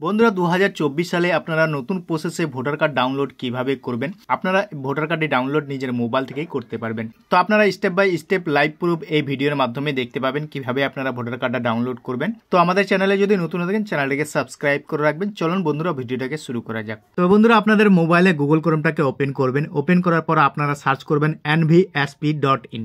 বন্ধুরা 2024 সালে আপনারা নতুন প্রসেসে ভোটার কার্ড ডাউনলোড কিভাবে করবেন। আপনারা ভোটার কার্ডে ডাউনলোড নিজের মোবাইল থেকেই করতে পারবেন। তো আপনারা step by step live proof এই ভিডিওর মাধ্যমে দেখতে পাবেন কিভাবে আপনারা ভোটার কার্ডটা ডাউনলোড করবেন। তো আমাদের চ্যানেলে যদি নতুন থাকেন চ্যানেলটাকে সাবস্ক্রাইব করে রাখবেন। চলুন বন্ধুরা ভিডিওটাকে শুরু করা যাক। তো বন্ধুরা আপনাদের মোবাইলে গুগল ক্রোমটাকে ওপেন করবেন। ওপেন করার পর আপনারা সার্চ করবেন nvsp.in।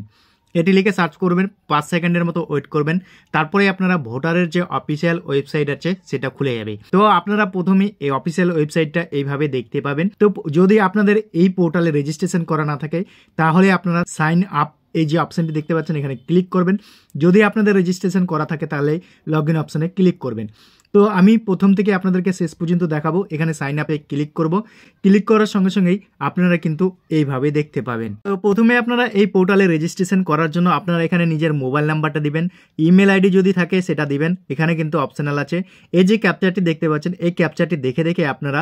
এটি লিখে সার্চ করবেন, 5 সেকেন্ডের মতো ওয়েট করবেন। তারপরে আপনারা ভোটারের যে অফিসিয়াল ওয়েবসাইট আছে সেটা খুলে যাবে। তো আপনারা প্রথমে এই অফিসিয়াল ওয়েবসাইটটা এইভাবে দেখতে পাবেন। তো যদি আপনাদের এই পোর্টালে রেজিস্ট্রেশন করা না থাকে তাহলে আপনারা সাইন আপ এই যে অপশানটি দেখতে পাচ্ছেন এখানে ক্লিক করবেন। যদি আপনাদের রেজিস্ট্রেশন করা থাকে তাহলে লগ ইন অপশানে ক্লিক করবেন। তো আমি প্রথম থেকে আপনাদেরকে শেষ পর্যন্ত দেখাবো। এখানে সাইন আপে ক্লিক করব। ক্লিক করার সঙ্গে সঙ্গেই আপনারা কিন্তু এইভাবে দেখতে পাবেন। তো প্রথমে আপনারা এই পোর্টালে রেজিস্ট্রেশন করার জন্য আপনারা এখানে নিজের মোবাইল নাম্বারটা দিবেন, ইমেল আইডি যদি থাকে সেটা দিবেন। এখানে কিন্তু অপশনাল আছে। এই যে ক্যাপচারটি দেখতে পাচ্ছেন এই ক্যাপচারটি দেখে দেখে আপনারা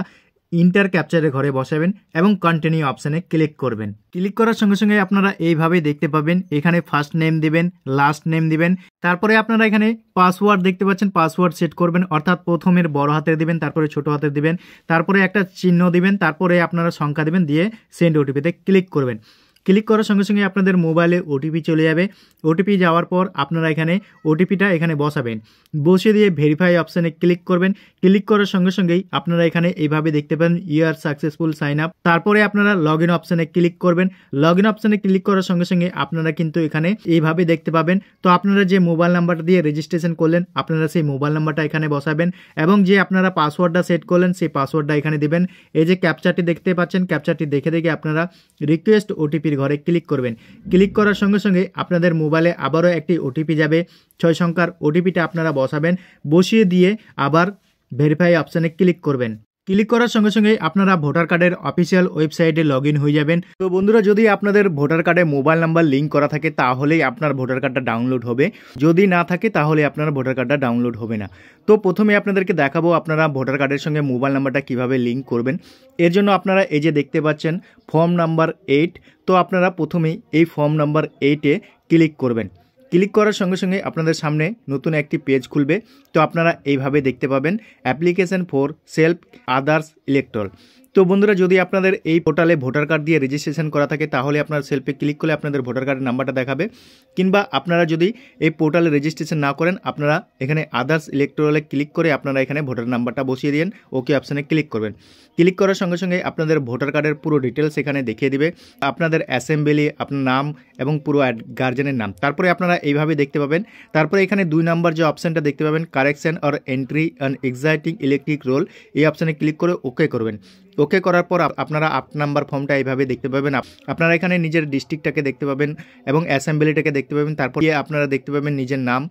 ইন্টার ক্যাপচারের ঘরে বসাবেন এবং কন্টিনিউ অপশানে ক্লিক করবেন। ক্লিক করার সঙ্গে সঙ্গে আপনারা এইভাবে দেখতে পাবেন। এখানে ফার্স্ট নেম দিবেন, লাস্ট নেম দিবেন। তারপরে আপনারা এখানে পাসওয়ার্ড দেখতে পাচ্ছেন, পাসওয়ার্ড সেট করবেন। অর্থাৎ প্রথমের বড় হাতের দিবেন, তারপরে ছোট হাতের দিবেন, তারপরে একটা চিহ্ন দিবেন, তারপরে আপনারা সংখ্যা দিবেন, দিয়ে সেন্ড ওটিপিতে ক্লিক করবেন। ক্লিক করার সঙ্গে সঙ্গে আপনাদের মোবাইলে ওটিপি চলে যাবে। ওটিপি যাওয়ার পর আপনারা এখানে ওটিপিটা এখানে বসাবেন। বসিয়ে দিয়ে ভেরিফাই অপশানে ক্লিক করবেন। ক্লিক করার সঙ্গে সঙ্গেই আপনারা এখানে এইভাবে দেখতে পাবেন you are successful sign up. তারপরে আপনারা লগ ইন অপশানে ক্লিক করবেন। লগ ইন অপশানে ক্লিক করার সঙ্গে সঙ্গে আপনারা কিন্তু এখানে এইভাবে দেখতে পাবেন। তো আপনারা যে মোবাইল নাম্বারটা দিয়ে রেজিস্ট্রেশন করলেন আপনারা সেই মোবাইল নাম্বারটা এখানে বসাবেন এবং যে আপনারা পাসওয়ার্ডটা সেট করলেন সেই পাসওয়ার্ডটা এখানে দিবেন। এই যে ক্যাপচারটি দেখতে পাচ্ছেন, ক্যাপচারটি দেখে দেখে আপনারা রিকোয়েস্ট ওটিপি ঘরে ক্লিক করবেন। ক্লিক করার সঙ্গে সঙ্গে আপনাদের মোবাইলে আবারও একটি ওটিপি যাবে, 6 সংখ্যার ওটিপিটা আপনারা বসাবেন। বসিয়ে দিয়ে আবার ভেরিফাই অপশানে ক্লিক করবেন। ক্লিক করার সঙ্গে সঙ্গে আপনারা ভোটার কার্ডের অফিসিয়াল ওয়েবসাইটে লগ ইন হয়ে যাবেন। তো বন্ধুরা যদি আপনাদের ভোটার কার্ডে মোবাইল নাম্বার লিঙ্ক করা থাকে তাহলেই আপনার ভোটার কার্ডটা ডাউনলোড হবে। যদি না থাকে তাহলে আপনার ভোটার কার্ডটা ডাউনলোড হবে না। তো প্রথমে আপনাদেরকে দেখাবো আপনারা ভোটার কার্ডের সঙ্গে মোবাইল নাম্বারটা কিভাবে লিঙ্ক করবেন। এর জন্য আপনারা এই যে দেখতে পাচ্ছেন ফর্ম নাম্বার 8। তো আপনারা প্রথমেই এই ফর্ম নাম্বার 8-এ ক্লিক করবেন। ক্লিক করার সঙ্গে সঙ্গে আপনাদের সামনে নতুন একটি পেজ খুলবে। তো আপনারা এইভাবে দেখতে পাবেন application for self others elector. তো বন্ধুরা যদি আপনাদের এই পোর্টালে ভোটার কার্ড দিয়ে রেজিস্ট্রেশন করা থাকে তাহলে আপনার সেলফে ক্লিক করলে আপনাদের ভোটার কার্ডের নাম্বারটা দেখাবে। কিংবা আপনারা যদি এই পোর্টালে রেজিস্ট্রেশন না করেন আপনারা এখানে আদার্স ইলেক্টরালে ক্লিক করে আপনারা এখানে ভোটার নাম্বারটা বসিয়ে দিন, ওকে অপশানে ক্লিক করবেন। ক্লিক করার সঙ্গে সঙ্গে আপনাদের ভোটার কার্ডের পুরো ডিটেলস এখানে দেখিয়ে দিবে, আপনাদের অ্যাসেম্বলি, আপনার নাম এবং পুরো গার্জেনের নাম। তারপরে আপনারা এইভাবে দেখতে পাবেন। তারপরে এখানে 2 নম্বর যে অপশানটা দেখতে পাবেন correction or entry and exciting electric roll, এই অপশানে ক্লিক করে ওকে করবেন। ওকে করার পর আপনারা 8 নাম্বার ফর্মটা এইভাবে দেখতে পাবেন। আপনারা এখানে নিজের ডিস্ট্রিক্টটাকে দেখতে পাবেন এবং অ্যাসেম্বলিটাকে দেখতে পাবেন। তারপর আপনারা দেখতে পাবেন নিজের নাম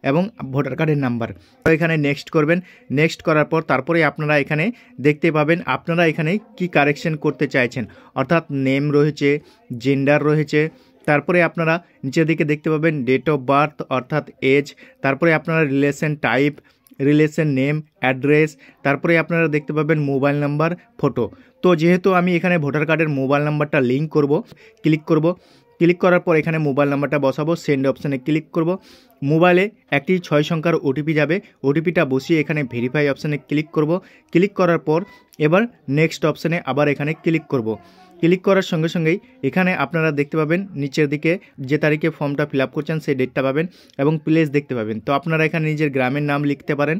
এবং ভোটার কার্ডের নাম্বার। তো এখানে নেক্সট করবেন। নেক্সট করার পর তারপরে আপনারা এখানে দেখতে পাবেন আপনারা এখানে কি কারেকশন করতে চাইছেন। অর্থাৎ নেম রয়েছে, জেন্ডার রয়েছে, তারপরে আপনারা নিচের দিকে দেখতে পাবেন ডেট অফ বার্থ অর্থাৎ এজ, তারপরে আপনারা relation type, relation name, address, তারপরে আপনারা দেখতে পাবেন মোবাইল নাম্বার, ফটো। তো যেহেতু আমি এখানে ভোটার কার্ডের মোবাইল নাম্বারটা লিঙ্ক করব, ক্লিক করব। ক্লিক করার পর এখানে মোবাইল নাম্বারটা বসাবো, সেন্ড অপশানে ক্লিক করব। মোবাইলে একটি 6 সংখ্যার ওটিপি যাবে, ওটিপিটা বসিয়ে এখানে ভেরিফাই অপশানে ক্লিক করব। ক্লিক করার পর এবার নেক্সট অপশানে আবার এখানে ক্লিক করব। ক্লিক করার সঙ্গে সঙ্গেই এখানে আপনারা দেখতে পাবেন নিচের দিকে যে তারিখে ফর্মটা ফিল আপ করছেন সেই ডেটটা পাবেন এবং প্লেস দেখতে পাবেন। তো আপনারা এখানে নিজের গ্রামের নাম লিখতে পারেন।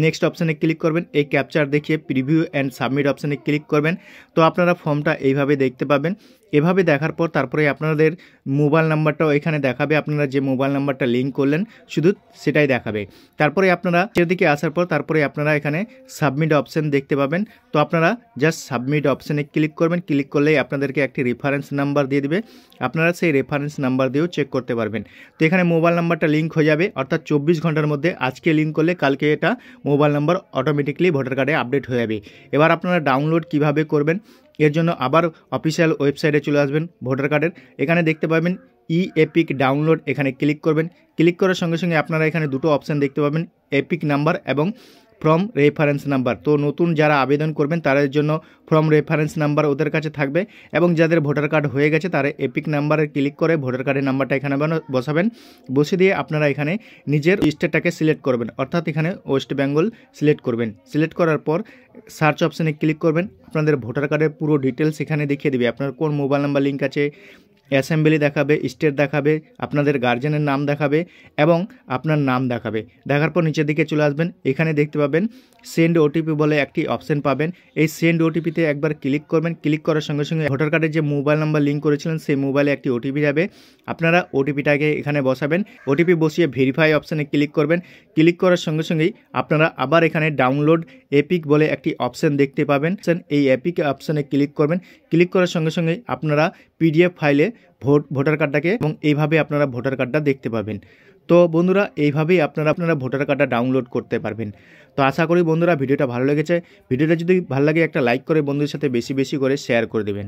নেক্সট অপশানে ক্লিক করবেন। এই ক্যাপচার দেখিয়ে প্রিভিউ অ্যান্ড সাবমিট অপশানে ক্লিক করবেন। তো আপনারা ফর্মটা এইভাবে দেখতে পাবেন। এভাবে দেখার পর তারপরে আপনাদের মোবাইল নাম্বারটাও এখানে দেখাবে, আপনারা যে মোবাইল নাম্বারটা লিঙ্ক করলেন শুধু সেটাই দেখাবে। তারপরে আপনারা এদিকে আসার পর তারপরে আপনারা এখানে সাবমিট অপশান দেখতে পাবেন। তো আপনারা জাস্ট সাবমিট অপশানে ক্লিক করবেন। ক্লিক করলেই আপনাদেরকে একটি রেফারেন্স নাম্বার দিয়ে দিবে, আপনারা সেই রেফারেন্স নাম্বার দিয়েও চেক করতে পারবেন। তো এখানে মোবাইল নাম্বারটা লিঙ্ক হয়ে যাবে, অর্থাৎ 24 ঘন্টার মধ্যে আজকে লিঙ্ক করলে কালকে এটা মোবাইল নাম্বার অটোমেটিকলি ভোটার কার্ডে আপডেট হয়ে যাবে। এবার আপনারা ডাউনলোড কিভাবে করবেন এর জন্য আবার অফিসিয়াল ওয়েবসাইটে চলে আসবেন ভোটার কার্ডের। এখানে দেখতে পাবেন ই এপিক ডাউনলোড, এখানে ক্লিক করবেন। ক্লিক করার সঙ্গে সঙ্গে আপনারা এখানে দুটো অপশান দেখতে পাবেন, এপিক নাম্বার এবং ফ্রম রেফারেন্স নাম্বার। তো নতুন যারা আবেদন করবেন তাদের জন্য ফ্রম রেফারেন্স নাম্বার ওদের কাছে থাকবে, এবং যাদের ভোটার কার্ড হয়ে গেছে তারা এপিক নাম্বারে ক্লিক করে ভোটার কার্ডের নাম্বারটা এখানে বসাবেন। বসে দিয়ে আপনারা এখানে নিজের স্টেটটাকে সিলেক্ট করবেন, অর্থাৎ এখানে ওয়েস্ট বেঙ্গল সিলেক্ট করবেন। সিলেক্ট করার পর সার্চ অপশানে ক্লিক করবেন। আপনাদের ভোটার কার্ডের পুরো ডিটেলস এখানে দেখিয়ে দেবে, আপনার কোন মোবাইল নাম্বার লিঙ্ক আছে, অ্যাসেম্বলি দেখাবে, স্টেট দেখাবে, আপনাদের গার্জেনের নাম দেখাবে এবং আপনার নাম দেখাবে। দেখার পর নিচের দিকে চলে আসবেন, এখানে দেখতে পাবেন সেন্ড ওটিপি বলে একটি অপশন পাবেন। এই সেন্ড ওটিপিতে একবার ক্লিক করবেন। ক্লিক করার সঙ্গে সঙ্গে ভোটার কার্ডের যে মোবাইল নাম্বার লিঙ্ক করেছিলেন সেই মোবাইলে একটি ওটিপি যাবে। আপনারা ওটিপিটাকে এখানে বসাবেন। ওটিপি বসিয়ে ভেরিফাই অপশানে ক্লিক করবেন। ক্লিক করার সঙ্গে সঙ্গেই আপনারা আবার এখানে ডাউনলোড এপিক বলে একটি অপশান দেখতে পাবেন। এই এপিক অপশানে ক্লিক করবেন। ক্লিক করার সঙ্গে সঙ্গেই আপনারা পিডিএফ ফাইলে ভোটার কার্ডটাকে এবং এইভাবে আপনারা ভোটার কার্ডটা দেখতে পাবেন। তো বন্ধুরা এইভাবেই আপনারা ভোটার কার্ডটা ডাউনলোড করতে পারবেন। তো আশা করি বন্ধুরা ভিডিওটা ভালো লেগেছে। ভিডিওটা যদি ভালো লাগে একটা লাইক করে বন্ধুদের সাথে বেশি বেশি করে শেয়ার করে দেবেন।